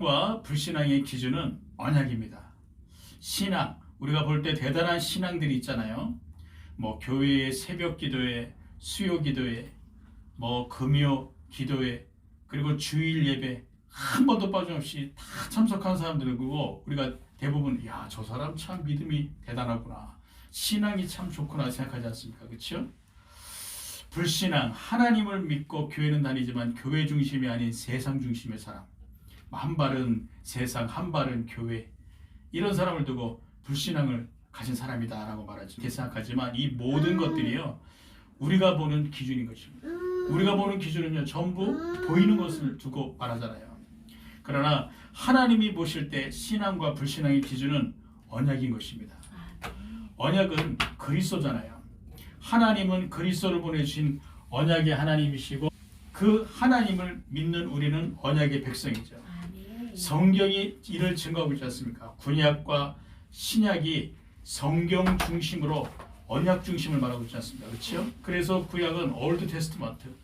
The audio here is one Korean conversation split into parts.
과 불신앙의 기준은 언약입니다. 신앙, 우리가 볼 때 대단한 신앙들이 있잖아요. 뭐 교회의 새벽 기도회, 수요 기도회, 뭐 금요 기도회, 그리고 주일 예배 한 번도 빠짐없이 다 참석한 사람들이고, 우리가 대부분 야, 저 사람 참 믿음이 대단하구나, 신앙이 참 좋구나 생각하지 않습니까? 그렇죠? 불신앙, 하나님을 믿고 교회는 다니지만 교회 중심이 아닌 세상 중심의 사람, 한 발은 세상, 한 발은 교회, 이런 사람을 두고 불신앙을 가진 사람이다라고 말하죠. 이렇게 생각하지만 이 모든 것들이요, 우리가 보는 기준인 것입니다. 우리가 보는 기준은요, 전부 보이는 것을 두고 말하잖아요. 그러나 하나님이 보실 때 신앙과 불신앙의 기준은 언약인 것입니다. 언약은 그리스도잖아요. 하나님은 그리스도를 보내주신 언약의 하나님이시고, 그 하나님을 믿는 우리는 언약의 백성이죠. 성경이 이를 증거하고 있지 않습니까? 구약과 신약이 성경 중심으로 언약 중심을 말하고 있지 않습니까? 그렇죠? 그래서 구약은 올드 테스트먼트,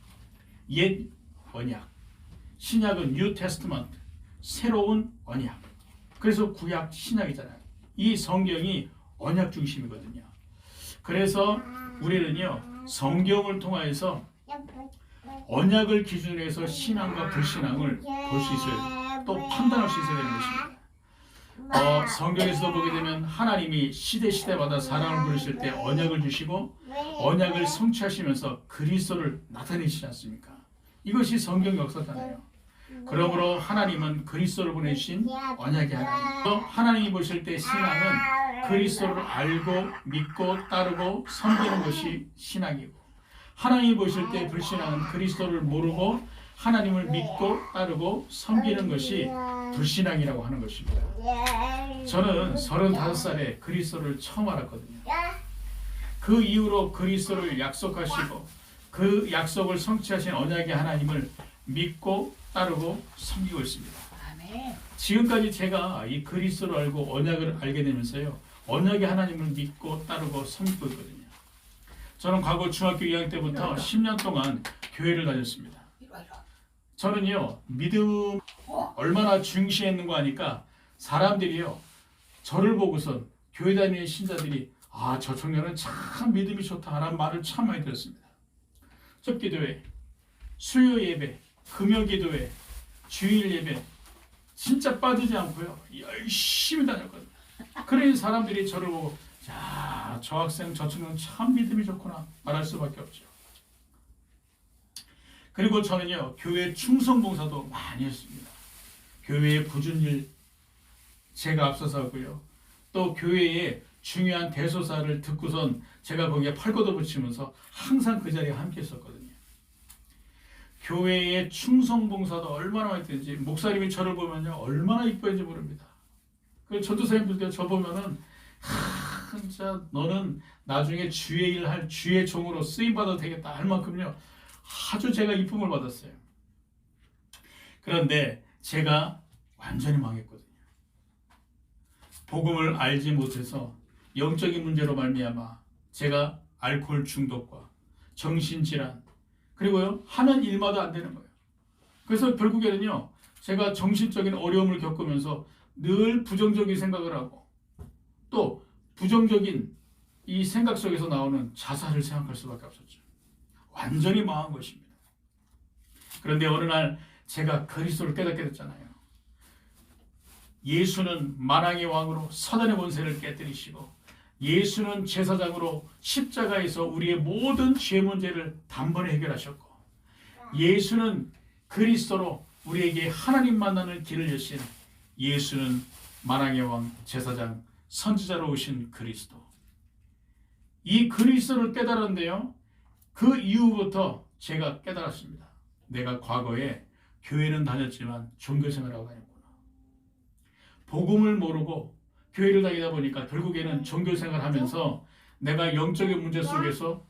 옛 언약, 신약은 뉴 테스트먼트, 새로운 언약. 그래서 구약, 신약이잖아요. 이 성경이 언약 중심이거든요. 그래서 우리는요, 성경을 통하여서 언약을 기준으로 해서 신앙과 불신앙을 볼 수 있어야 돼요. 또 판단할 수 있어야 되는 것입니다. 성경에서 보게 되면 하나님이 시대마다 사람을 부르실 때 언약을 주시고, 언약을 성취하시면서 그리스도를 나타내시지 않습니까? 이것이 성경 역사잖아요. 그러므로 하나님은 그리스도를 보내주신 언약의 하나님. 또 하나님이 보실 때 신앙은 그리스도를 알고 믿고 따르고 섬기는 것이 신앙이고, 하나님이 보실 때 불신앙은 그리스도를 모르고 하나님을 믿고 따르고 섬기는 것이 불신앙이라고 하는 것입니다. 저는 35살에 그리스도를 처음 알았거든요. 그 이후로 그리스도를 약속하시고 그 약속을 성취하신 언약의 하나님을 믿고 따르고 섬기고 있습니다. 지금까지 제가 이 그리스도를 알고 언약을 알게 되면서요, 언약의 하나님을 믿고 따르고 섬기고 있거든요. 저는 과거 중학교 2학년 때부터 10년 동안 교회를 다녔습니다. 저는요, 믿음 얼마나 중시했는가 하니까 사람들이요, 저를 보고선 교회 다니는 신자들이 아, 저 청년은 참 믿음이 좋다라는 말을 참 많이 들었습니다. 첫 기도회, 수요 예배, 금요 기도회, 주일 예배 진짜 빠지지 않고요, 열심히 다녔거든요. 그러니 사람들이 저를 보고 야, 저 학생, 저 친구는 참 믿음이 좋구나 말할 수밖에 없죠. 그리고 저는요, 교회 충성봉사도 많이 했습니다. 교회의 굳은 일 제가 앞서서 하고요, 또 교회의 중요한 대소사를 듣고선 제가 거기에 팔걷어 붙이면서 항상 그 자리에 함께 있었거든요. 교회의 충성봉사도 얼마나 많이 했는지, 목사님이 저를 보면요, 얼마나 이뻐했는지 모릅니다. 그 전도사님들도 저 보면은 진짜 너는 나중에 주의 일 할 주의 종으로 쓰임 받아도 되겠다 할 만큼요, 아주 제가 이쁨을 받았어요. 그런데 제가 완전히 망했거든요. 복음을 알지 못해서 영적인 문제로 말미암아 제가 알코올 중독과 정신질환, 그리고요, 하는 일마다 안 되는 거예요. 그래서 결국에는요, 제가 정신적인 어려움을 겪으면서 늘 부정적인 생각을 하고, 또 부정적인 이 생각 속에서 나오는 자살을 생각할 수밖에 없었죠. 완전히 망한 것입니다. 그런데 어느 날 제가 그리스도를 깨닫게 됐잖아요. 예수는 만왕의 왕으로 사단의 권세를 깨뜨리시고, 예수는 제사장으로 십자가에서 우리의 모든 죄 문제를 단번에 해결하셨고, 예수는 그리스도로 우리에게 하나님 만나는 길을 여신, 예수는 만왕의 왕, 제사장, 선지자로 오신 그리스도. 이 그리스도를 깨달았는데요, 그 이후부터 제가 깨달았습니다. 내가 과거에 교회는 다녔지만 종교생활하고 다녔구나. 복음을 모르고 교회를 다니다 보니까 결국에는 종교생활하면서 내가 영적인 문제 속에서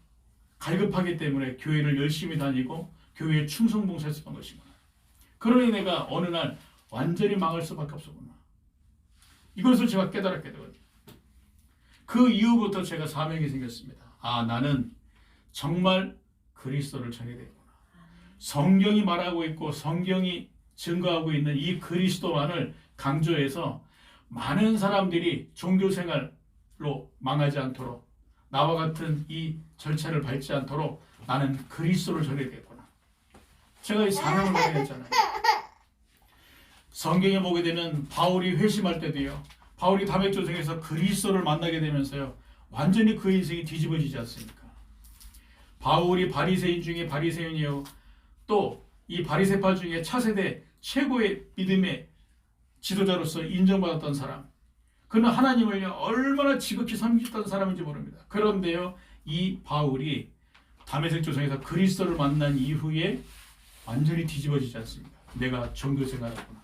갈급하기 때문에 교회를 열심히 다니고 교회에 충성봉사했었던 것이구나. 그러니 내가 어느 날 완전히 망할 수밖에 없었구나. 이것을 제가 깨달았게 되거든요. 그 이후부터 제가 사명이 생겼습니다. 아, 나는 정말 그리스도를 전해야 되구나. 성경이 말하고 있고 성경이 증거하고 있는 이 그리스도만을 강조해서 많은 사람들이 종교생활로 망하지 않도록, 나와 같은 이 절차를 밟지 않도록 나는 그리스도를 전해야겠구나. 제가 이 사명을 받게 했잖아요. 성경에 보게 되면 바울이 회심할 때도요, 바울이 다메섹조성에서 그리스도를 만나게 되면서요, 완전히 그 인생이 뒤집어지지 않습니까? 바울이 바리새인 중에 바리새인이요, 또 이 바리새파 중에 차세대 최고의 믿음의 지도자로서 인정받았던 사람, 그는 하나님을요 얼마나 지극히 섬기셨던 사람인지 모릅니다. 그런데요, 이 바울이 다메섹조성에서 그리스도를 만난 이후에 완전히 뒤집어지지 않습니까? 내가 종교생활하구나.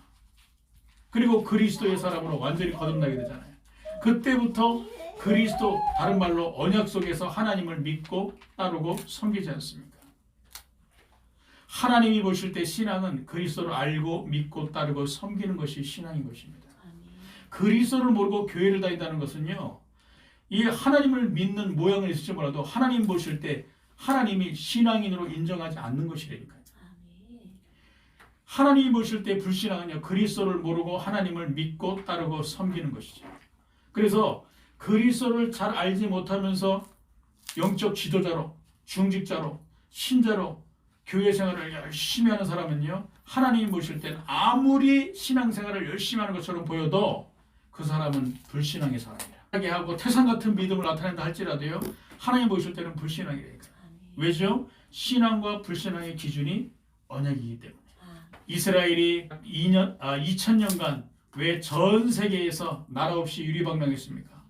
그리고 그리스도의 사람으로 완전히 거듭나게 되잖아요. 그때부터 그리스도, 다른 말로 언약 속에서 하나님을 믿고 따르고 섬기지 않습니까? 하나님이 보실 때 신앙은 그리스도를 알고 믿고 따르고 섬기는 것이 신앙인 것입니다. 그리스도를 모르고 교회를 다닌다는 것은요, 이 하나님을 믿는 모양을 있을지 몰라도 하나님 보실 때 하나님이 신앙인으로 인정하지 않는 것이라니까요. 하나님이 보실 때 불신앙은요, 그리스도를 모르고 하나님을 믿고 따르고 섬기는 것이죠. 그래서 그리스도를 잘 알지 못하면서 영적 지도자로, 중직자로, 신자로 교회 생활을 열심히 하는 사람은요, 하나님이 보실 때는 아무리 신앙생활을 열심히 하는 것처럼 보여도 그 사람은 불신앙의 사람이야. 하고 태산 같은 믿음을 나타낸다 할지라도요, 하나님 보실 때는 불신앙이니까. 왜죠? 신앙과 불신앙의 기준이 언약이기 때문에. 이스라엘이 2000년간 왜 전 세계에서 나라 없이 유리방랑했습니까?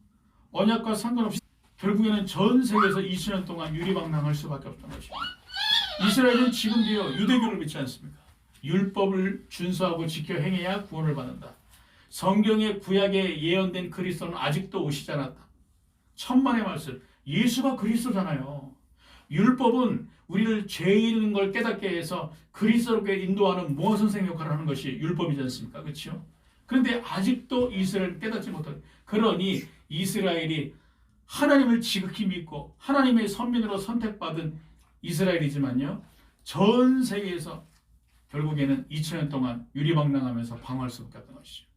언약과 상관없이 결국에는 전 세계에서 2000년 동안 유리방랑할 수밖에 없던 것입니다. 이스라엘은 지금도요 유대교를 믿지 않습니까? 율법을 준수하고 지켜 행해야 구원을 받는다. 성경의 구약에 예언된 그리스도는 아직도 오시지 않았다. 천만의 말씀, 예수가 그리스도잖아요. 율법은 우리를 죄 있는 걸 깨닫게 해서 그리스도께 인도하는 모아 선생 역할을 하는 것이 율법이지 않습니까? 그렇죠? 그런데 아직도 이스라엘은 깨닫지 못하는, 그러니 이스라엘이 하나님을 지극히 믿고 하나님의 선민으로 선택받은 이스라엘이지만요, 전 세계에서 결국에는 2000년 동안 유리방랑하면서 방황할 수밖에 없던 것이죠.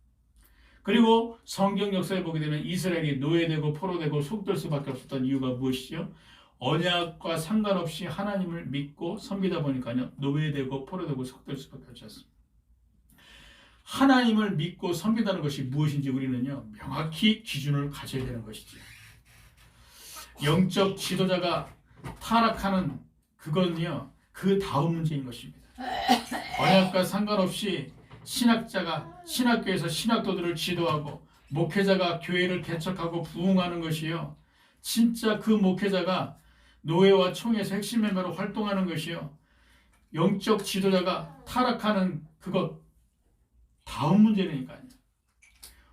그리고 성경 역사에 보게 되면 이스라엘이 노예되고 포로되고 속될 수밖에 없었던 이유가 무엇이죠? 언약과 상관없이 하나님을 믿고 섬기다 보니까요, 노예되고 포로되고 속될 수밖에 없지 않습니다. 하나님을 믿고 섬기다는 것이 무엇인지 우리는요, 명확히 기준을 가져야 되는 것이죠. 영적 지도자가 타락하는 그건요, 그 다음 문제인 것입니다. 언약과 상관없이 신학자가 신학교에서 신학도들을 지도하고 목회자가 교회를 개척하고 부흥하는 것이요, 진짜 그 목회자가 노예와 총회에서 핵심 멤버로 활동하는 것이요, 영적 지도자가 타락하는 그것 다음 문제니까요.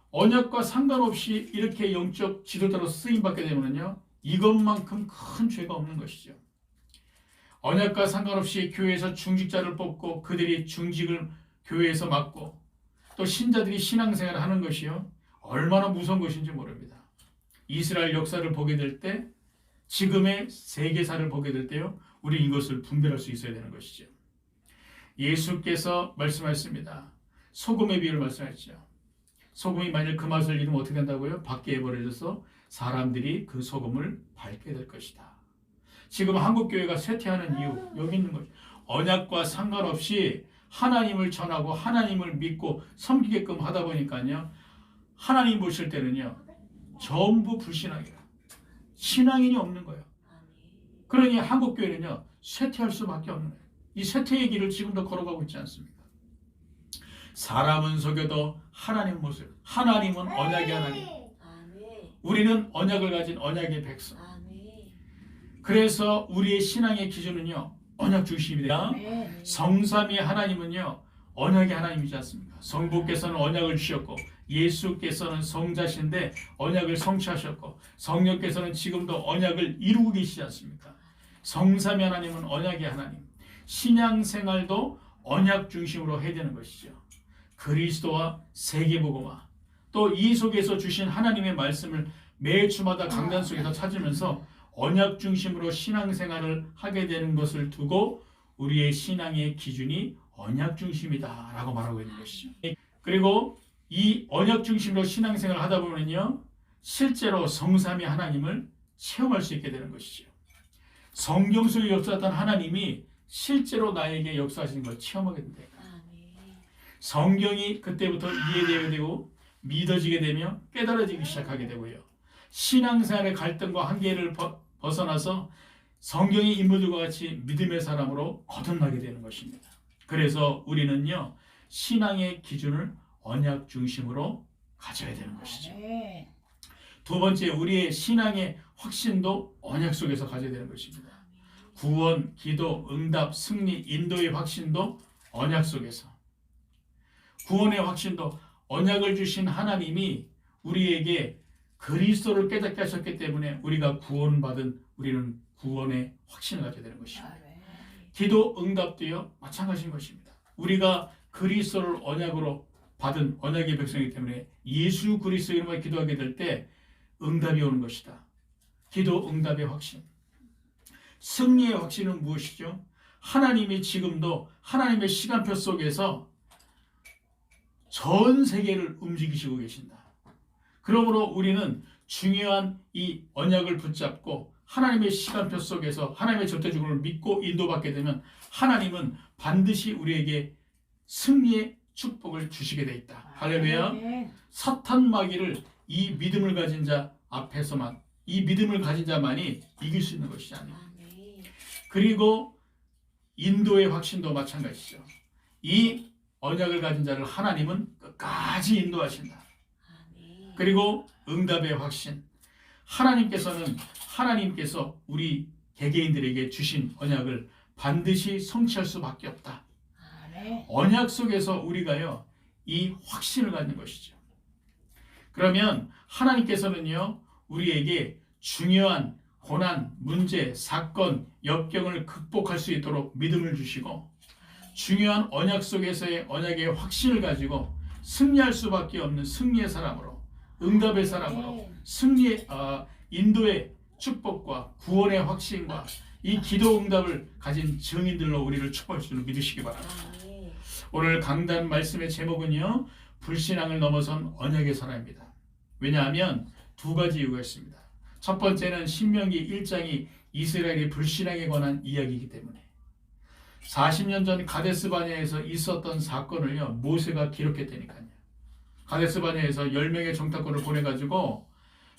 언약과 상관없이 이렇게 영적 지도자로 쓰임받게 되면요, 이것만큼 큰 죄가 없는 것이죠. 언약과 상관없이 교회에서 중직자를 뽑고 그들이 중직을 교회에서 맡고 또 신자들이 신앙생활을 하는 것이요, 얼마나 무서운 것인지 모릅니다. 이스라엘 역사를 보게 될 때, 지금의 세계사를 보게 될 때요, 우리 이것을 분별할 수 있어야 되는 것이죠. 예수께서 말씀하셨습니다. 소금의 비유를 말씀하셨죠. 소금이 만일 그 맛을 잃으면 어떻게 된다고요? 밖에 버려져서 사람들이 그 소금을 밟게 될 것이다. 지금 한국교회가 쇠퇴하는 이유, 여기 있는 거죠. 언약과 상관없이 하나님을 전하고 하나님을 믿고 섬기게끔 하다 보니까요, 하나님 보실 때는요, 전부 불신앙이에요. 신앙인이 없는 거예요. 그러니 한국교회는요, 쇠퇴할 수밖에 없는 거예요. 이 쇠퇴의 길을 지금도 걸어가고 있지 않습니까? 사람은 속여도 하나님 모습, 하나님은 언약의 하나님, 우리는 언약을 가진 언약의 백성. 그래서 우리의 신앙의 기준은요, 언약 중심이다. 성삼위 하나님은요, 언약의 하나님이지 않습니까? 성부께서는 언약을 주셨고 예수께서는 성자신데 언약을 성취하셨고 성령께서는 지금도 언약을 이루고 계시지 않습니까? 성삼위 하나님은 언약의 하나님. 신앙생활도 언약 중심으로 해야 되는 것이죠. 그리스도와 세계복음화, 또 이 속에서 주신 하나님의 말씀을 매 주마다 강단 속에서 찾으면서 언약 중심으로 신앙생활을 하게 되는 것을 두고 우리의 신앙의 기준이 언약 중심이다라고 말하고 있는 것이죠. 그리고 이 언약 중심으로 신앙생활을 하다 보면요, 실제로 성삼위 하나님을 체험할 수 있게 되는 것이죠. 성경 속에 역사했던 하나님이 실제로 나에게 역사하시는 걸 체험하게 된다. 성경이 그때부터 이해되게 되고 믿어지게 되며 깨달아지기 시작하게 되고요. 신앙생활의 갈등과 한계를 벗어나서 성경의 인물들과 같이 믿음의 사람으로 거듭나게 되는 것입니다. 그래서 우리는요, 신앙의 기준을 언약 중심으로 가져야 되는 것이죠. 두 번째, 우리의 신앙의 확신도 언약 속에서 가져야 되는 것입니다. 구원, 기도, 응답, 승리, 인도의 확신도 언약 속에서. 구원의 확신도 언약을 주신 하나님이 우리에게 그리스도를 깨닫게 하셨기 때문에 우리가 구원받은 우리는 구원의 확신을 가져야 되는 것입니다. 기도, 응답도요, 마찬가지인 것입니다. 우리가 그리스도를 언약으로 받은 언약의 백성이기 때문에 예수 그리스도 이름으로 기도하게 될 때 응답이 오는 것이다. 기도, 응답의 확신. 승리의 확신은 무엇이죠? 하나님이 지금도 하나님의 시간표 속에서 전 세계를 움직이시고 계신다. 그러므로 우리는 중요한 이 언약을 붙잡고 하나님의 시간표 속에서 하나님의 절대주권을 믿고 인도받게 되면 하나님은 반드시 우리에게 승리의 축복을 주시게 돼 있다. 할렐루야. 사탄 마귀를 이 믿음을 가진 자 앞에서만, 이 믿음을 가진 자만이 이길 수 있는 것이 아니에요. 그리고 인도의 확신도 마찬가지죠. 이 언약을 가진 자를 하나님은 끝까지 인도하신다. 그리고 응답의 확신. 하나님께서 우리 개개인들에게 주신 언약을 반드시 성취할 수밖에 없다. 언약 속에서 우리가요, 이 확신을 갖는 것이죠. 그러면 하나님께서는요, 우리에게 중요한 고난, 문제, 사건, 역경을 극복할 수 있도록 믿음을 주시고 중요한 언약 속에서의 언약의 확신을 가지고 승리할 수밖에 없는 승리의 사람으로, 응답의 사람으로, 인도의 축복과 구원의 확신과 이 기도 응답을 가진 증인들로 우리를 축복할 줄 믿으시기 바랍니다. 오늘 강단 말씀의 제목은요, 불신앙을 넘어선 언약의 사람입니다. 왜냐하면 두 가지 이유가 있습니다. 첫 번째는 신명기 1장이 이스라엘의 불신앙에 관한 이야기이기 때문에 40년 전 가데스 바네아에서 있었던 사건을요, 모세가 기록했다니까요. 가데스 바네아에서 10명의 정탐꾼을 보내가지고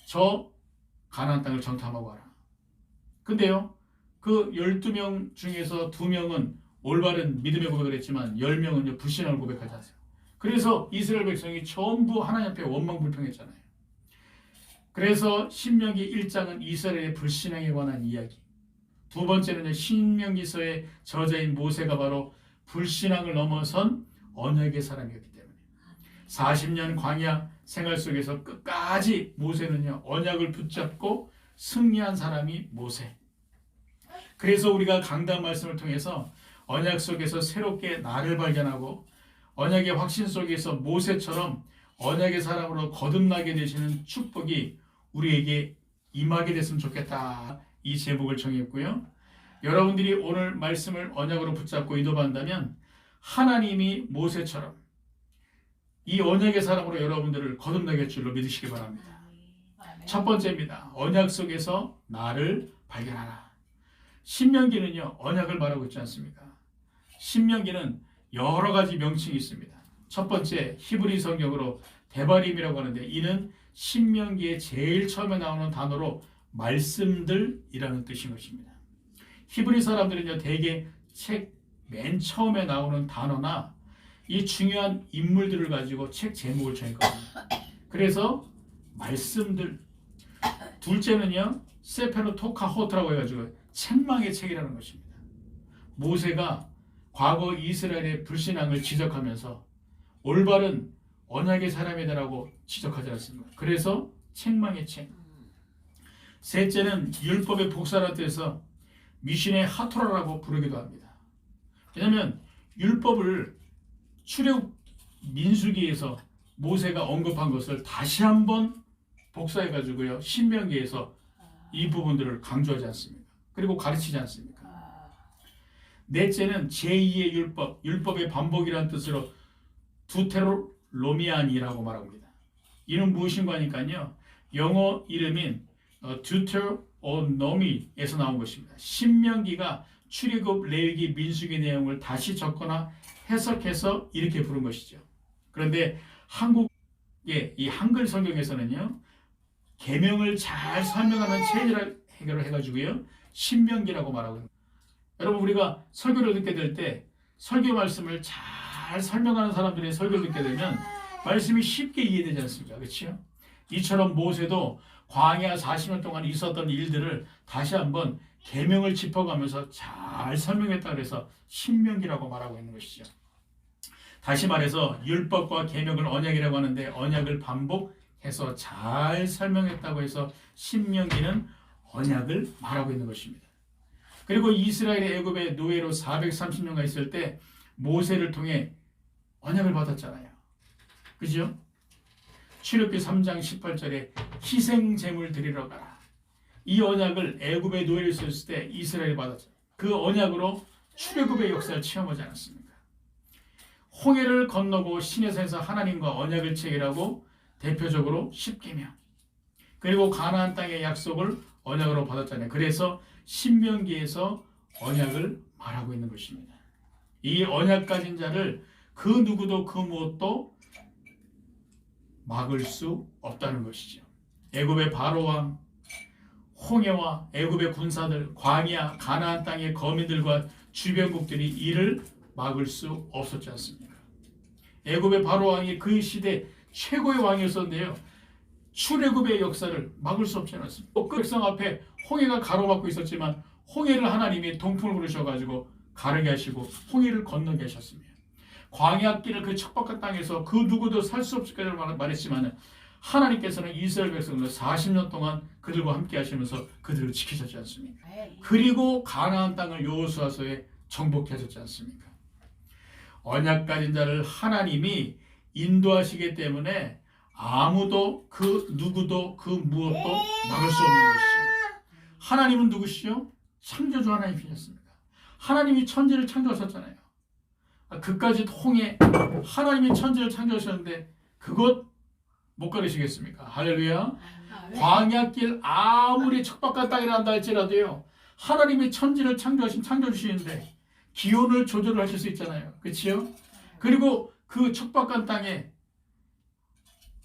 저 가나안 땅을 정탐하고 와라. 근데요, 그 12명 중에서 2명은 올바른 믿음의 고백을 했지만 10명은 불신앙을 고백하지 않았어요. 그래서 이스라엘 백성이 전부 하나님 앞에 원망불평했잖아요. 그래서 신명기 1장은 이스라엘의 불신앙에 관한 이야기. 두 번째는 신명기서의 저자인 모세가 바로 불신앙을 넘어선 언약의 사람이었기 때문에 40년 광야 생활 속에서 끝까지 모세는요, 언약을 붙잡고 승리한 사람이 모세. 그래서 우리가 강단 말씀을 통해서 언약 속에서 새롭게 나를 발견하고 언약의 확신 속에서 모세처럼 언약의 사람으로 거듭나게 되시는 축복이 우리에게 임하게 됐으면 좋겠다. 이 제목을 정했고요. 여러분들이 오늘 말씀을 언약으로 붙잡고 인도받는다면 하나님이 모세처럼 이 언약의 사람으로 여러분들을 거듭나게 할 줄로 믿으시기 바랍니다. 첫 번째입니다. 언약 속에서 나를 발견하라. 신명기는요, 언약을 말하고 있지 않습니까? 신명기는 여러 가지 명칭이 있습니다. 첫 번째, 히브리 성경으로 데바림이라고 하는데 이는 신명기에 제일 처음에 나오는 단어로 말씀들이라는 뜻인 것입니다. 히브리 사람들은요, 대개 책 맨 처음에 나오는 단어나 이 중요한 인물들을 가지고 책 제목을 정했거든요. 그래서 말씀들. 둘째는요, 세페르 토카호트라고 해가지고 책망의 책이라는 것입니다. 모세가 과거 이스라엘의 불신앙을 지적하면서 올바른 언약의 사람이다라고 지적하지 않습니까? 그래서 책망의 책. 셋째는 율법의 복사라는 뜻에서 미신의 하토라라고 부르기도 합니다. 왜냐하면 율법을 출애굽 민수기에서 모세가 언급한 것을 다시 한번 복사해가지고요, 신명기에서 이 부분들을 강조하지 않습니까? 그리고 가르치지 않습니까? 넷째는 제2의 율법, 율법의 반복이라는 뜻으로 두테로노미안이라고 말합니다. 이는 무엇인가 하니까요, 영어 이름인 두테로노미에서 나온 것입니다. 신명기가 출애굽, 레위기, 민수기 내용을 다시 적거나 해석해서 이렇게 부른 것이죠. 그런데 한국의 이 한글 성경에서는요, 계명을 잘 설명하는 체질을 해가지고요, 신명기라고 말하고 있습니다. 여러분, 우리가 설교를 듣게 될 때 설교 말씀을 잘 설명하는 사람들의 설교를 듣게 되면 말씀이 쉽게 이해되지 않습니까? 그렇죠? 이처럼 모세도 광야 40년 동안 있었던 일들을 다시 한번 계명을 짚어가면서 잘 설명했다 그래서 신명기라고 말하고 있는 것이죠. 다시 말해서 율법과 계명을 언약이라고 하는데 언약을 반복해서 잘 설명했다고 해서 신명기는 언약을 말하고 있는 것입니다. 그리고 이스라엘이 애굽의 노예로 430년간 있을 때 모세를 통해 언약을 받았잖아요. 그죠? 출애굽기 3장 18절에 희생 제물 드리러 가라. 이 언약을 애굽의 노예로 있었을 때 이스라엘이 받았죠. 그 언약으로 출애굽의 역사를 체험하지 않았습니까? 홍해를 건너고 시내산에서 하나님과 언약을 체결하고 대표적으로 십계명, 그리고 가나안 땅의 약속을 언약으로 받았잖아요. 그래서 신명기에서 언약을 말하고 있는 것입니다. 이 언약 가진 자를 그 누구도 그 무엇도 막을 수 없다는 것이죠. 애굽의 바로왕, 홍해와 애굽의 군사들, 광야, 가나안 땅의 거민들과 주변국들이 이를 막을 수 없었지 않습니까? 애굽의 바로왕이 그 시대 최고의 왕이었었는데요, 출애굽의 역사를 막을 수 없지 않았습니다. 그 백성 앞에 홍해가 가로막고 있었지만 홍해를 하나님이 동풍을 부르셔가지고 가르게 하시고 홍해를 건너게 하셨습니다. 광야길을 그 척박한 땅에서 그 누구도 살 수 없을 거라고 말했지만 하나님께서는 이스라엘 백성들 40년 동안 그들과 함께 하시면서 그들을 지키셨지 않습니까? 그리고 가나안 땅을 여호수아서에 정복해 하셨지 않습니까? 언약 가진 자를 하나님이 인도하시기 때문에 아무도 그 누구도 그 무엇도 막을 수 없는 것이죠. 하나님은 누구시죠? 창조주 하나님이셨습니다. 하나님이 천지를 창조하셨잖아요. 그까지 홍해, 하나님이 천지를 창조하셨는데 그것 못 가르치겠습니까? 할렐루야. 광야길 아무리 척박한 땅이라 한다 할지라도요, 하나님이 천지를 창조하신 창조주시는데 기온을 조절하실 수 있잖아요. 그렇지요? 그리고 그 척박한 땅에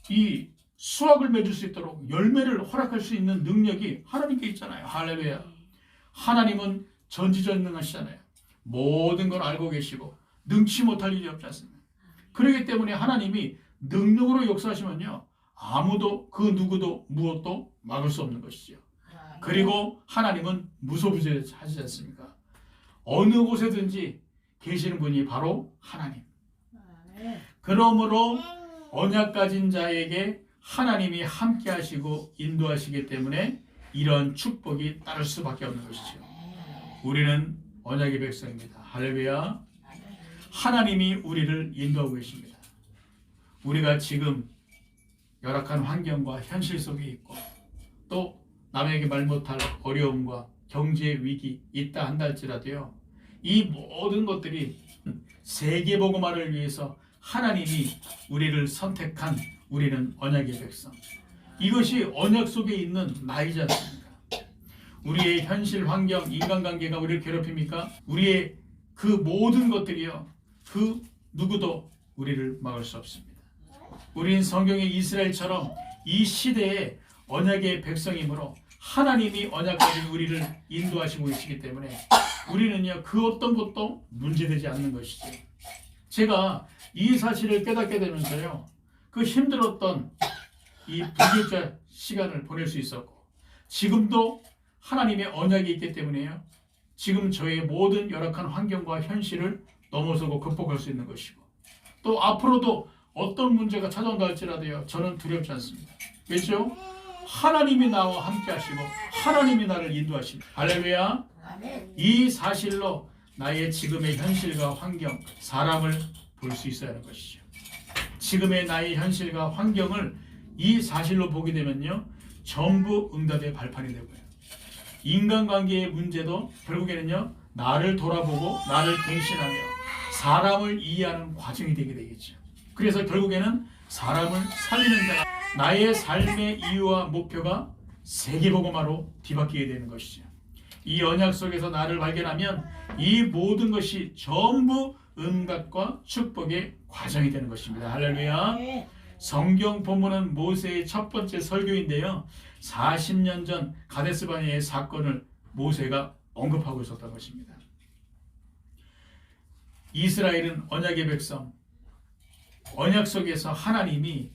이 수확을 맺을 수 있도록 열매를 허락할 수 있는 능력이 하나님께 있잖아요. 할렐루야. 하나님은 전지전능하시잖아요. 모든 걸 알고 계시고 능치 못할 일이 없지 않습니까? 그렇기 때문에 하나님이 능력으로 역사하시면요, 아무도 그 누구도 무엇도 막을 수 없는 것이죠. 그리고 하나님은 무소부재하시지 않습니까? 어느 곳에든지 계시는 분이 바로 하나님. 그러므로 언약 가진 자에게 하나님이 함께 하시고 인도하시기 때문에 이런 축복이 따를 수밖에 없는 것이죠. 우리는 언약의 백성입니다. 할렐루야. 하나님이 우리를 인도하고 계십니다. 우리가 지금 열악한 환경과 현실 속에 있고 또 남에게 말 못할 어려움과 경제 위기 있다 한다 할지라도요, 이 모든 것들이 세계복음화를 위해서 하나님이 우리를 선택한 우리는 언약의 백성. 이것이 언약 속에 있는 나이지 않습니까? 우리의 현실 환경, 인간관계가 우리를 괴롭힙니까? 우리의 그 모든 것들이요, 그 누구도 우리를 막을 수 없습니다. 우리는 성경의 이스라엘처럼 이 시대에 언약의 백성이므로 하나님이 언약 가진 우리를 인도하시고 계시기 때문에 우리는요, 그 어떤 것도 문제되지 않는 것이죠. 제가 이 사실을 깨닫게 되면서요, 그 힘들었던 이 불교자 시간을 보낼 수 있었고, 지금도 하나님의 언약이 있기 때문에요, 지금 저의 모든 열악한 환경과 현실을 넘어서고 극복할 수 있는 것이고, 또 앞으로도 어떤 문제가 찾아온다 할지라도요, 저는 두렵지 않습니다. 그렇죠? 하나님이 나와 함께 하시고 하나님이 나를 인도하십니다. 할렐루야. 이 사실로 나의 지금의 현실과 환경, 사람을 볼 수 있어야 하는 것이죠. 지금의 나의 현실과 환경을 이 사실로 보게 되면요, 전부 응답의 발판이 되고요, 인간관계의 문제도 결국에는요, 나를 돌아보고 나를 갱신하며 사람을 이해하는 과정이 되게 되겠죠. 그래서 결국에는 사람을 살리는 자가 나의 삶의 이유와 목표가 세계복음화로 뒤바뀌게 되는 것이죠. 이 언약 속에서 나를 발견하면 이 모든 것이 전부 응답과 축복의 과정이 되는 것입니다. 할렐루야. 성경 본문은 모세의 첫 번째 설교인데요. 40년 전 가데스 바네아의 사건을 모세가 언급하고 있었던 것입니다. 이스라엘은 언약의 백성, 언약 속에서 하나님이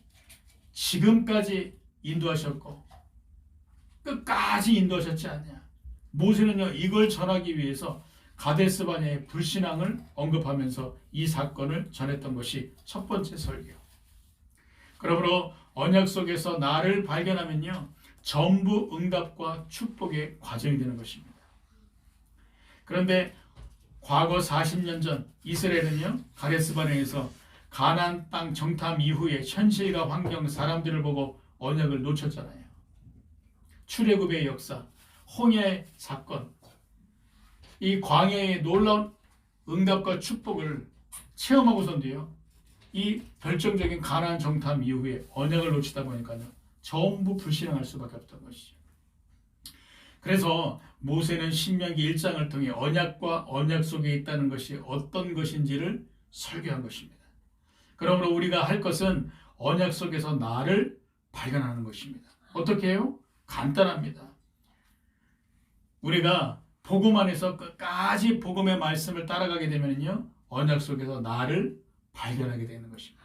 지금까지 인도하셨고 끝까지 인도하셨지 않냐. 모세는요, 이걸 전하기 위해서 가데스 바네아의 불신앙을 언급하면서 이 사건을 전했던 것이 첫 번째 설교. 그러므로 언약 속에서 나를 발견하면요, 전부 응답과 축복의 과정이 되는 것입니다. 그런데 과거 40년 전 이스라엘은요, 가데스 바네아에서 가나안 땅 정탐 이후에 현실과 환경, 사람들을 보고 언약을 놓쳤잖아요. 출애굽의 역사, 홍해의 사건, 이 광야의 놀라운 응답과 축복을 체험하고선도요, 이 결정적인 가나안 정탐 이후에 언약을 놓치다 보니까요, 전부 불신앙할 수밖에 없던 것이죠. 그래서 모세는 신명기 1장을 통해 언약과 언약 속에 있다는 것이 어떤 것인지를 설교한 것입니다. 그러므로 우리가 할 것은 언약 속에서 나를 발견하는 것입니다. 어떻게 해요? 간단합니다. 우리가 복음 안에서 끝까지 복음의 말씀을 따라가게 되면요, 언약 속에서 나를 발견하게 되는 것입니다.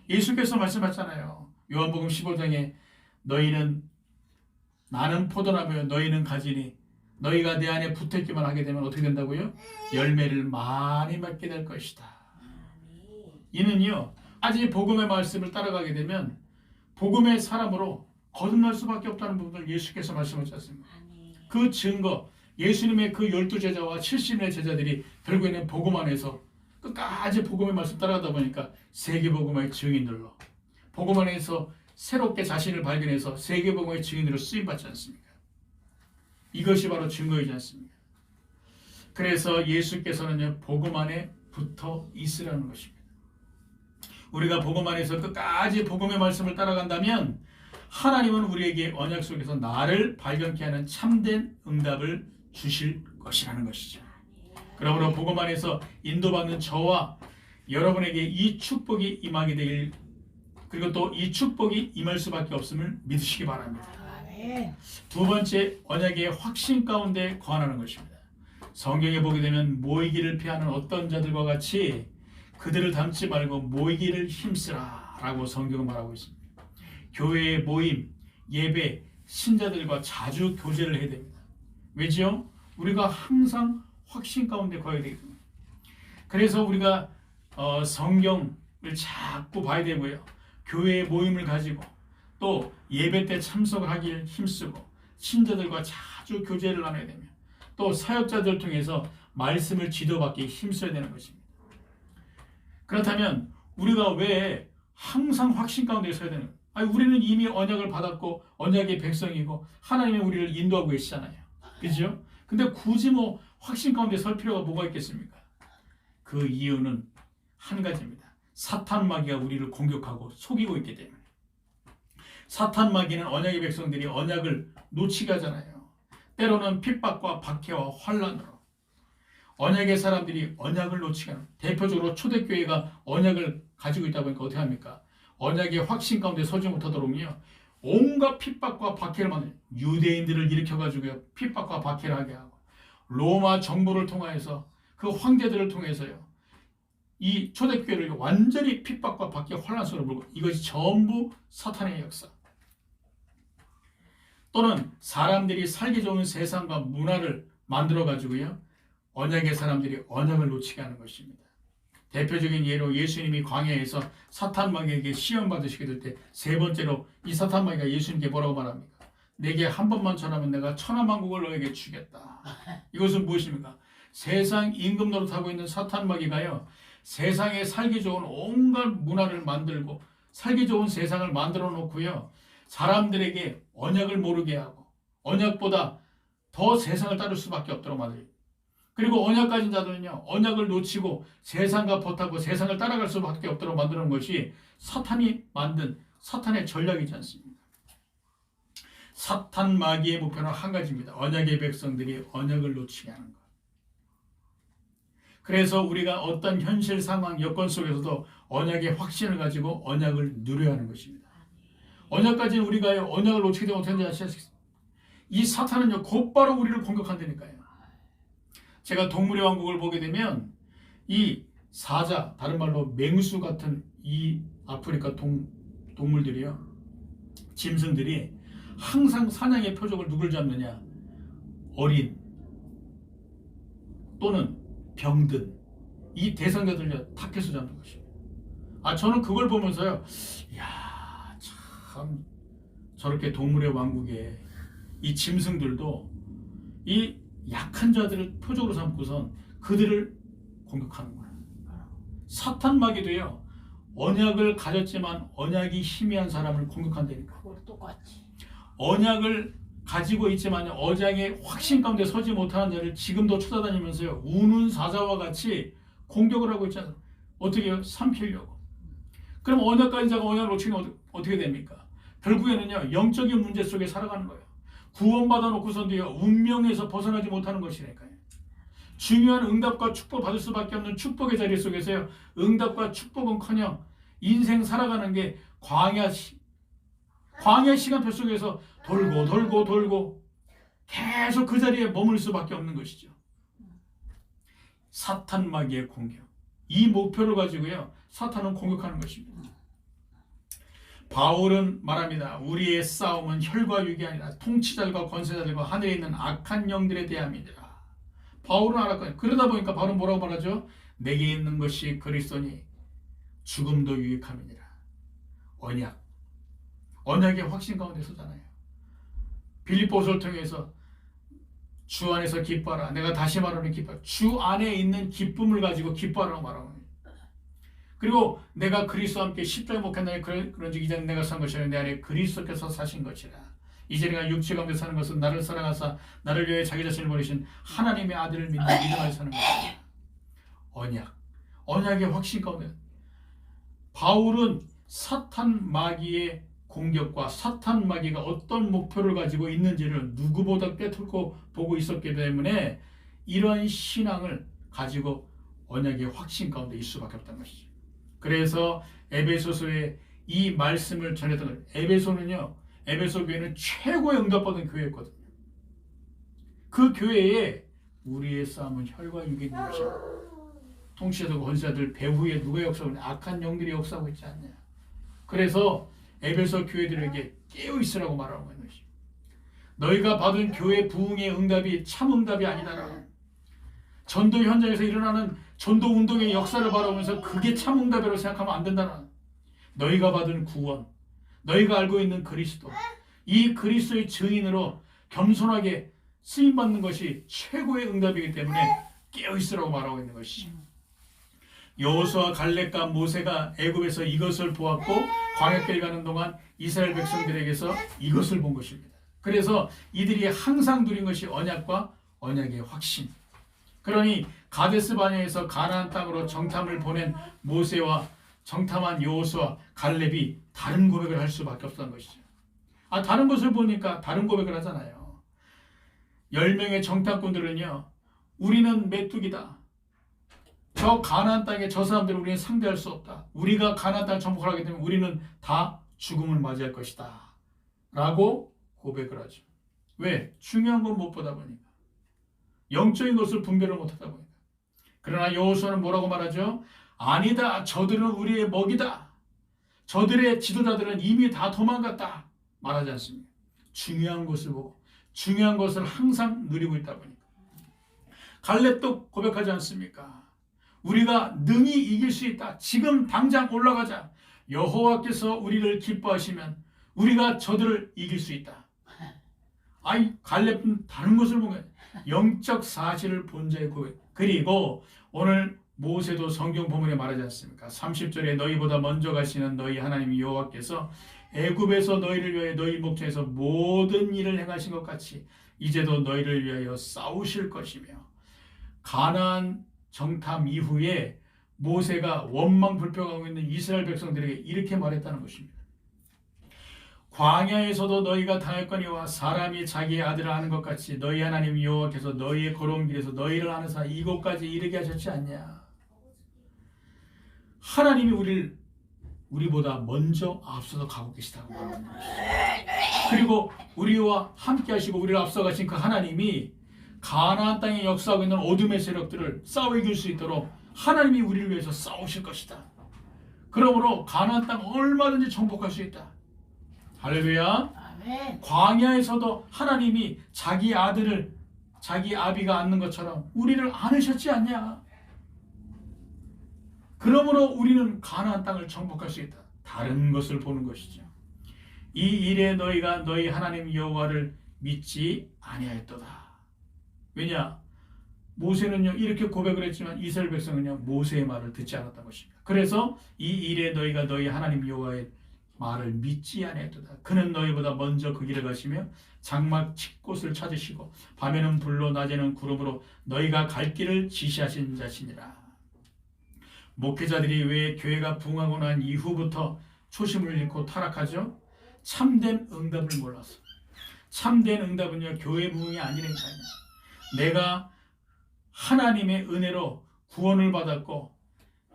예수께서 말씀하셨잖아요. 요한복음 15장에 너희는 나는 포도나무요 너희는 가지니 너희가 내 안에 붙어있기만 하게 되면 어떻게 된다고요? 열매를 많이 맺게 될 것이다. 이는요, 아직 복음의 말씀을 따라가게 되면 복음의 사람으로 거듭날 수밖에 없다는 부분을 예수께서 말씀하지 않습니까? 그 증거, 예수님의 그 12제자와 70의 제자들이 결국에는 복음 안에서 끝까지 복음의 말씀 따라가다 보니까 세계복음의 증인들로, 복음 안에서 새롭게 자신을 발견해서 세계복음의 증인으로 쓰임받지 않습니까? 이것이 바로 증거이지 않습니까? 그래서 예수께서는요, 복음 안에 붙어 있으라는 것입니다. 우리가 복음 안에서 끝까지 복음의 말씀을 따라간다면 하나님은 우리에게 언약 속에서 나를 발견케 하는 참된 응답을 주실 것이라는 것이죠. 그러므로 복음 안에서 인도받는 저와 여러분에게 이 축복이 임하게 되길, 그리고 또 이 축복이 임할 수밖에 없음을 믿으시기 바랍니다. 두 번째, 언약의 확신 가운데 거하는 것입니다. 성경에 보게 되면 모이기를 피하는 어떤 자들과 같이 그들을 닮지 말고 모이기를 힘쓰라 라고 성경은 말하고 있습니다. 교회의 모임, 예배, 신자들과 자주 교제를 해야 됩니다. 왜지요? 우리가 항상 확신 가운데 거해야 되기 때문에. 그래서 우리가 성경을 자꾸 봐야 되고요, 교회의 모임을 가지고 또 예배 때 참석을 하길 힘쓰고 신자들과 자주 교제를 나눠야 되며 또 사역자들 통해서 말씀을 지도받기 힘써야 되는 것입니다. 그렇다면 우리가 왜 항상 확신 가운데 서야 되는 거예요? 아니, 우리는 이미 언약을 받았고 언약의 백성이고 하나님이 우리를 인도하고 계시잖아요. 그죠? 근데 굳이 뭐 확신 가운데 설 필요가 뭐가 있겠습니까? 그 이유는 한 가지입니다. 사탄 마귀가 우리를 공격하고 속이고 있기 때문에. 사탄 마귀는 언약의 백성들이 언약을 놓치게 하잖아요. 때로는 핍박과 박해와 환난으로 언약의 사람들이 언약을 놓치게 하는, 대표적으로 초대교회가 언약을 가지고 있다 보니까 어떻게 합니까? 언약의 확신 가운데 서지 못하도록요, 온갖 핍박과 박해를 만든 유대인들을 일으켜가지고 핍박과 박해를 하게 하고, 로마 정부를 통하여서 그 황제들을 통해서요, 이 초대교회를 완전히 핍박과 박해, 환난 속으로 몰고, 이것이 전부 사탄의 역사. 또는 사람들이 살기 좋은 세상과 문화를 만들어 가지고요, 언약의 사람들이 언약을 놓치게 하는 것입니다. 대표적인 예로 예수님이 광야에서 사탄 마귀에게 시험 받으시게 될 때 세 번째로 이 사탄 마귀가 예수님께 뭐라고 말합니까? 내게 한 번만 전하면 내가 천하만국을 너에게 주겠다. 이것은 무엇입니까? 세상 임금 노릇하고 있는 사탄 마귀가요, 세상에 살기 좋은 온갖 문화를 만들고 살기 좋은 세상을 만들어 놓고요, 사람들에게 언약을 모르게 하고 언약보다 더 세상을 따를 수밖에 없도록 만들어요. 그리고 언약 가진 자들은요, 언약을 놓치고 세상과 벗하고 세상을 따라갈 수밖에 없도록 만드는 것이 사탄이 만든 사탄의 전략이지 않습니까? 사탄 마귀의 목표는 한 가지입니다. 언약의 백성들이 언약을 놓치게 하는 것. 그래서 우리가 어떤 현실 상황 여건 속에서도 언약의 확신을 가지고 언약을 누려야 하는 것입니다. 언약 가진 우리가 언약을 놓치게 되면 어떻게 되는지 아시겠습니까? 이 사탄은요, 곧바로 우리를 공격한다니까요. 제가 동물의 왕국을 보게 되면 이 사자, 다른 말로 맹수 같은 이 아프리카 동물들이요, 짐승들이 항상 사냥의 표적을 누굴 잡느냐? 어린 또는 병든 이 대상자들을 탁해서 잡는 것입니다. 저는 그걸 보면서요, 이야, 참 저렇게 동물의 왕국에 이 짐승들도 이 약한 자들을 표적으로 삼고선 그들을 공격하는구나. 사탄 마귀도요, 언약을 가졌지만 언약이 희미한 사람을 공격한다니까. 똑같이. 언약을 가지고 있지만 언약의 확신 가운데 서지 못하는 자를 지금도 찾아다니면서요, 우는 사자와 같이 공격을 하고 있잖아요. 어떻게 해요? 삼키려고. 그럼 언약 가진 자가 언약을 놓치면 어떻게 됩니까? 결국에는요, 영적인 문제 속에 살아가는 거예요. 구원받아 놓고선도요, 운명에서 벗어나지 못하는 것이니까요. 중요한 응답과 축복 받을 수밖에 없는 축복의 자리 속에서요, 응답과 축복은커녕 인생 살아가는 게 광야 시간표 속에서 돌고 계속 그 자리에 머물 수밖에 없는 것이죠. 사탄 마귀의 공격, 이 목표를 가지고요, 사탄은 공격하는 것입니다. 바울은 말합니다. 우리의 싸움은 혈과 육이 아니라 통치자들과 권세자들과 하늘에 있는 악한 영들에 대함이니라. 바울은 알았거든요. 그러다 보니까 바울은 뭐라고 말하죠? 내게 있는 것이 그리스도니 죽음도 유익함이니라. 언약의 확신 가운데 서잖아요. 빌립보서를 통해서 주 안에서 기뻐하라. 내가 다시 말하는 기뻐. 주 안에 있는 기쁨을 가지고 기뻐하라고 말하는 거예요. 그리고 내가 그리스도와 함께 십자가에 못 박혔나니 그런즉 이제는 내가 산 것이 아니라 내 안에 그리스도께서 사신 것이라. 이제 내가 육체 가운데 사는 것은 나를 사랑하사 나를 위해 자기 자신을 버리신 하나님의 아들을 믿는 믿음을 사는 것이다. 언약의 확신 가운데 바울은 사탄 마귀의 공격과 사탄 마귀가 어떤 목표를 가지고 있는지를 누구보다 꿰뚫고 보고 있었기 때문에 이러한 신앙을 가지고 언약의 확신 가운데 있을 수밖에 없다는 것이죠. 그래서 에베소서에 이 말씀을 전했던 거예요. 에베소 교회는 최고의 응답받은 교회였거든요. 그 교회에 우리의 싸움은 혈과 육에 있는 것이다. 통치자들, 권세자들, 배후에 누가 역사하고 악한 영들이 역사하고 있지 않냐. 그래서 에베소 교회들에게 깨어있으라고 말하는 것이죠. 너희가 받은 교회 부흥의 응답이 참 응답이 아니다라는, 전도 현장에서 일어나는 전도 운동의 역사를 바라보면서 그게 참 응답이라고 생각하면 안 된다는, 너희가 받은 구원, 너희가 알고 있는 그리스도, 이 그리스도의 증인으로 겸손하게 쓰임받는 것이 최고의 응답이기 때문에 깨어있으라고 말하고 있는 것이죠. 여호수아, 갈렙과 모세가 애굽에서 이것을 보았고 광야길 가는 동안 이스라엘 백성들에게서 이것을 본 것입니다. 그래서 이들이 항상 누린 것이 언약과 언약의 확신. 그러니 가데스 바네아에서 가나안 땅으로 정탐을 보낸 모세와 정탐한 여호수아, 갈렙이 다른 고백을 할 수밖에 없었던 것이죠. 다른 것을 보니까 다른 고백을 하잖아요. 10명의 정탐꾼들은요, 우리는 메뚜기다. 저 가나안 땅에 저 사람들을 우리는 상대할 수 없다. 우리가 가나안 땅을 정복을 하게 되면 우리는 다 죽음을 맞이할 것이다. 라고 고백을 하죠. 왜? 중요한 건 못 보다 보니까. 영적인 것을 분별을 못하다 보니까. 그러나 여호수아는 뭐라고 말하죠? 아니다. 저들은 우리의 먹이다. 저들의 지도자들은 이미 다 도망갔다. 말하지 않습니다. 중요한 것을 보고 중요한 것을 항상 누리고 있다 보니까. 갈렙도 고백하지 않습니까? 우리가 능히 이길 수 있다. 지금 당장 올라가자. 여호와께서 우리를 기뻐하시면 우리가 저들을 이길 수 있다. 갈렙은 다른 것을 본 거예요. 영적 사실을 본 자의 고백. 그리고 오늘 모세도 성경 본문에 말하지 않습니까? 30절에 너희보다 먼저 가시는 너희 하나님 여호와께서 애굽에서 너희를 위하여 너희 목전에서 모든 일을 행하신 것 같이 이제도 너희를 위하여 싸우실 것이며 가나안 정탐 이후에 모세가 원망 불평하고 있는 이스라엘 백성들에게 이렇게 말했다는 것입니다. 광야에서도 너희가 당했거니와 사람이 자기의 아들을 아는 것 같이 너희 하나님 여호와께서 너희의 걸어온 길에서 너희를 아느사 이곳까지 이르게 하셨지 않냐. 하나님이 우리보다 먼저 앞서서 가고 계시다고 말하는 것이죠. 그리고 우리와 함께 하시고 우리를 앞서 가신 그 하나님이 가나안 땅에 역사하고 있는 어둠의 세력들을 싸워 이길 수 있도록 하나님이 우리를 위해서 싸우실 것이다. 그러므로 가나안 땅 얼마든지 정복할 수 있다. 할렐루야. 아멘. 광야에서도 하나님이 자기 아들을 자기 아비가 안는 것처럼 우리를 안으셨지 않냐. 그러므로 우리는 가나안 땅을 정복할 수 있다. 다른 것을 보는 것이죠. 이 일에 너희가 너희 하나님 여호와를 믿지 아니하였도다. 왜냐? 모세는요 이렇게 고백을 했지만 이스라엘 백성은요 모세의 말을 듣지 않았던 것입니다. 그래서 이 일에 너희가 너희 하나님 여호와의 말을 믿지 아니하였도다. 그는 너희보다 먼저 그 길을 가시며 장막 칡곳을 찾으시고 밤에는 불로 낮에는 구름으로 너희가 갈 길을 지시하신 자시니라. 목회자들이 왜 교회가 부흥하고 난 이후부터 초심을 잃고 타락하죠? 참된 응답을 몰라서. 참된 응답은요 교회 부흥이 아니라니까요. 내가 하나님의 은혜로 구원을 받았고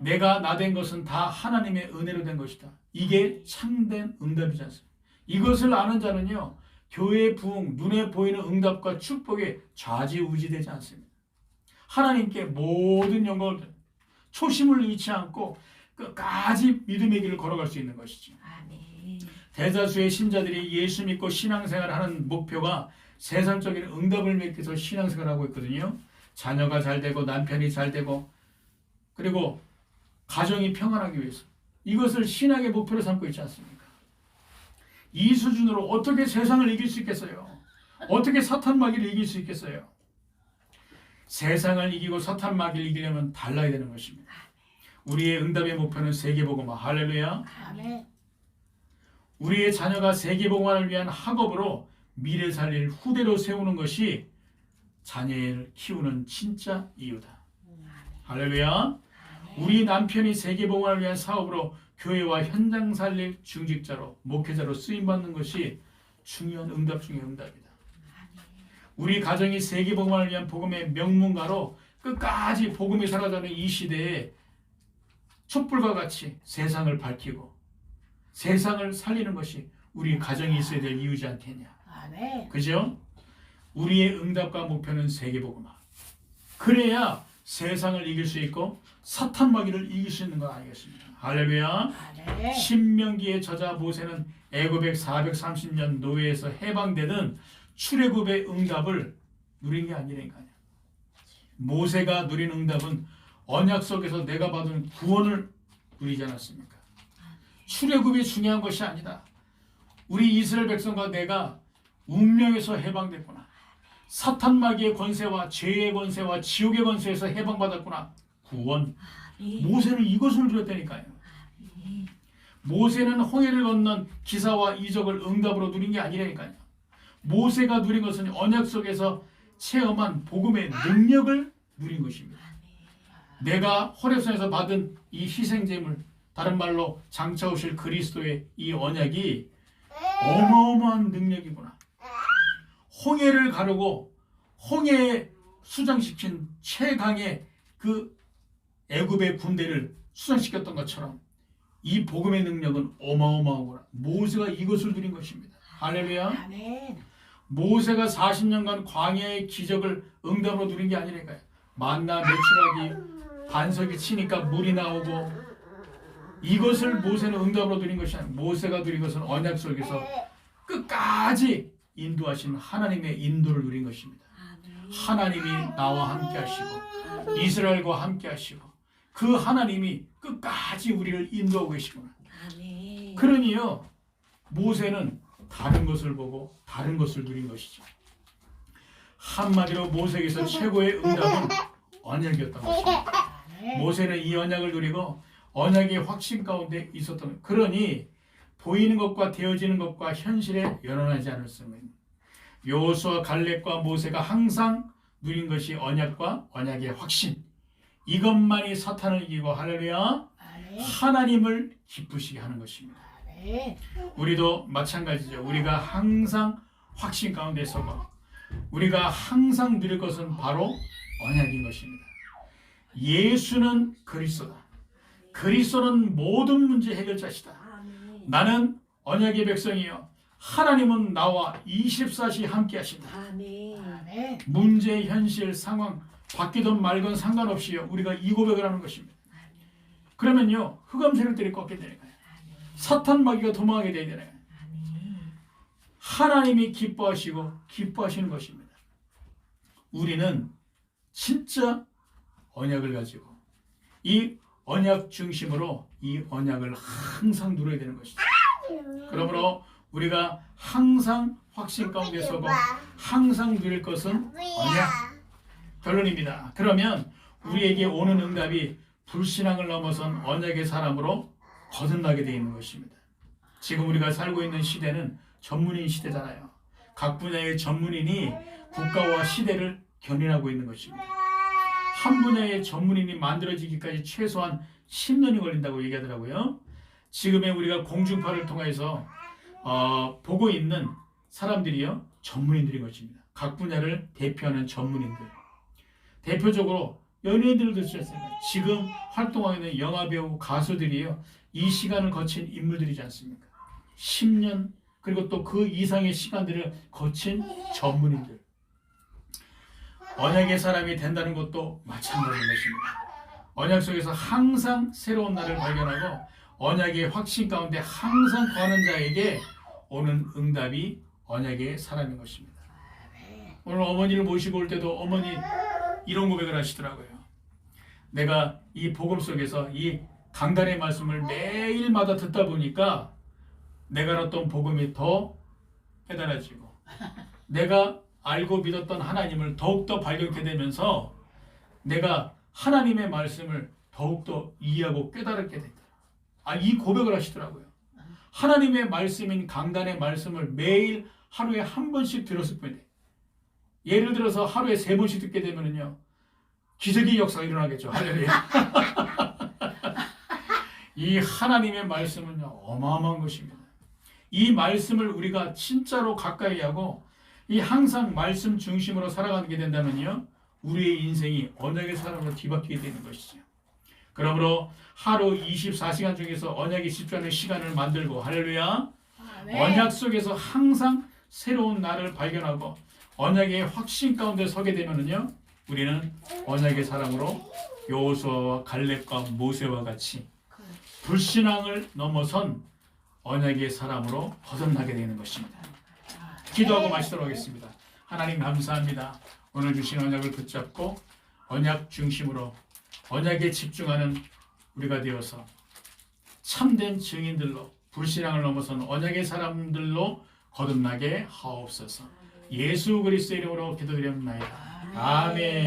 내가 나 된 것은 다 하나님의 은혜로 된 것이다. 이게 참된 응답이지 않습니까? 이것을 아는 자는요 교회 부흥, 눈에 보이는 응답과 축복에 좌지우지되지 않습니다. 하나님께 모든 영광을 초심을 잃지 않고 끝까지 믿음의 길을 걸어갈 수 있는 것이죠. 아멘. 대다수의 신자들이 예수 믿고 신앙생활을 하는 목표가 세상적인 응답을 믿기 위해서 신앙생활을 하고 있거든요. 자녀가 잘 되고 남편이 잘 되고 그리고 가정이 평안하기 위해서 이것을 신앙의 목표로 삼고 있지 않습니까? 이 수준으로 어떻게 세상을 이길 수 있겠어요? 어떻게 사탄 마귀를 이길 수 있겠어요? 세상을 이기고 사탄 마귀를 이기려면 달라야 되는 것입니다. 우리의 응답의 목표는 세계복음화. 할렐루야. 아멘. 우리의 자녀가 세계복음화를 위한 학업으로 미래 살릴 후대로 세우는 것이 자녀를 키우는 진짜 이유다. 할렐루야. 우리 남편이 세계복음화를 위한 사업으로 교회와 현장 살릴 중직자로 목회자로 쓰임받는 것이 중요한 응답 중의 응답이다. 우리 가정이 세계복음화를 위한 복음의 명문가로 끝까지 복음이 사라져가는 이 시대에 촛불과 같이 세상을 밝히고 세상을 살리는 것이 우리 가정이 있어야 될 이유지 않겠냐. 아멘. 그죠? 우리의 응답과 목표는 세계복음화. 그래야 세상을 이길 수 있고 사탄 마귀를 이길 수 있는 거 아니겠습니까? 할렐루야. 아멘. 신명기의 저자 모세는 애굽의 430년 노예에서 해방되는 출애굽의 응답을 누린 게 아니라니까요. 모세가 누린 응답은 언약 속에서 내가 받은 구원을 누리지 않았습니까? 출애굽이 중요한 것이 아니다. 우리 이스라엘 백성과 내가 운명에서 해방됐구나. 사탄 마귀의 권세와 죄의 권세와 지옥의 권세에서 해방받았구나. 구원. 모세는 이것을 누렸다니까요. 모세는 홍해를 건넌 기사와 이적을 응답으로 누린 게 아니라니까요. 모세가 누린 것은 언약 속에서 체험한 복음의 능력을 누린 것입니다. 내가 호렙산에서 받은 이 희생제물, 다른 말로 장차 오실 그리스도의 이 언약이 어마어마한 능력이구나. 홍해를 가르고 홍해에 수장시킨 최강의 그 애굽의 군대를 수장시켰던 것처럼 이 복음의 능력은 어마어마하구나. 모세가 이것을 누린 것입니다. 할렐루야. 아멘. 모세가 40년간 광야의 기적을 응답으로 누린 게 아니라니까요. 만나 매출하기, 반석이 치니까 물이 나오고 이것을 모세는 응답으로 누린 것이 아니고 모세가 누린 것은 언약 속에서 끝까지 인도하신 하나님의 인도를 누린 것입니다. 하나님이 나와 함께 하시고 이스라엘과 함께 하시고 그 하나님이 끝까지 우리를 인도하고 계시구나. 그러니요 모세는 다른 것을 보고 다른 것을 누린 것이죠. 한마디로 모세에게서 최고의 응답은 언약이었던 것입니다. 모세는 이 언약을 누리고 언약의 확신 가운데 있었던, 그러니 보이는 것과 되어지는 것과 현실에 연연하지 않을 수 있는 여호수아 갈렙과 모세가 항상 누린 것이 언약과 언약의 확신. 이것만이 사탄을 이기고 할렐루야 아멘. 하나님을 기쁘시게 하는 것입니다. 아멘. 우리도 마찬가지죠. 우리가 항상 확신 가운데 서고 우리가 항상 누릴 것은 바로 언약인 것입니다. 예수는 그리스도다. 그리스도는 모든 문제 해결자시다. 아멘. 나는 언약의 백성이요 하나님은 나와 24시 함께 하신다. 아멘. 아멘. 문제, 현실, 상황 바뀌든 말건 상관없이요 우리가 이 고백을 하는 것입니다. 그러면요 흑암새를 때리 꺾게 되는 거예요. 사탄 마귀가 도망하게 되는 거예요. 하나님이 기뻐하시고 기뻐하시는 것입니다. 우리는 진짜 언약을 가지고 이 언약 중심으로 이 언약을 항상 누려야 되는 것이죠. 그러므로 우리가 항상 확신 가운데 서고 항상 누릴 것은 언약. 결론입니다. 그러면 우리에게 오는 응답이 불신앙을 넘어선 언약의 사람으로 거듭나게 되어 있는 것입니다. 지금 우리가 살고 있는 시대는 전문인 시대잖아요. 각 분야의 전문인이 국가와 시대를 견인하고 있는 것입니다. 한 분야의 전문인이 만들어지기까지 최소한 10년이 걸린다고 얘기하더라고요. 지금의 우리가 공중파를 통해서 보고 있는 사람들이요 전문인들인 것입니다. 각 분야를 대표하는 전문인들. 대표적으로 연예인들도 있습니다. 지금 활동하고 있는 영화배우, 가수들이요 이 시간을 거친 인물들이지 않습니까? 10년 그리고 또 그 이상의 시간들을 거친 전문인들. 언약의 사람이 된다는 것도 마찬가지인 것입니다. 언약 속에서 항상 새로운 날을 발견하고 언약의 확신 가운데 항상 거하는 자에게 오는 응답이 언약의 사람인 것입니다. 오늘 어머니를 모시고 올 때도 어머니 이런 고백을 하시더라고요. 내가 이 복음 속에서 이 강단의 말씀을 매일마다 듣다 보니까 내가 알았던 복음이 더 깨달아지고 내가 알고 믿었던 하나님을 더욱더 발견하게 되면서 내가 하나님의 말씀을 더욱더 이해하고 깨달게 된다. 이 고백을 하시더라고요. 하나님의 말씀인 강단의 말씀을 매일 하루에 한 번씩 들었을 뿐인데 예를 들어서 하루에 3번씩 듣게 되면은요 기적의 역사가 일어나겠죠. 할렐루야. 이 하나님의 말씀은요 어마어마한 것입니다. 이 말씀을 우리가 진짜로 가까이 하고 이 항상 말씀 중심으로 살아가게 된다면요 우리의 인생이 언약의 사람으로 뒤바뀌게 되는 것이죠. 그러므로 하루 24시간 중에서 언약에 집중하는 시간을 만들고 할렐루야 언약 속에서 항상 새로운 나를 발견하고 언약의 확신 가운데 서게 되면은요 우리는 언약의 사람으로 여호수아와 갈렙과 모세와 같이 불신앙을 넘어선 언약의 사람으로 거듭나게 되는 것입니다. 기도하고 마치도록 하겠습니다. 하나님 감사합니다. 오늘 주신 언약을 붙잡고 언약 중심으로 언약에 집중하는 우리가 되어서 참된 증인들로 불신앙을 넘어선 언약의 사람들로 거듭나게 하옵소서. 예수 그리스도의 이름으로 기도드립니다. 아멘.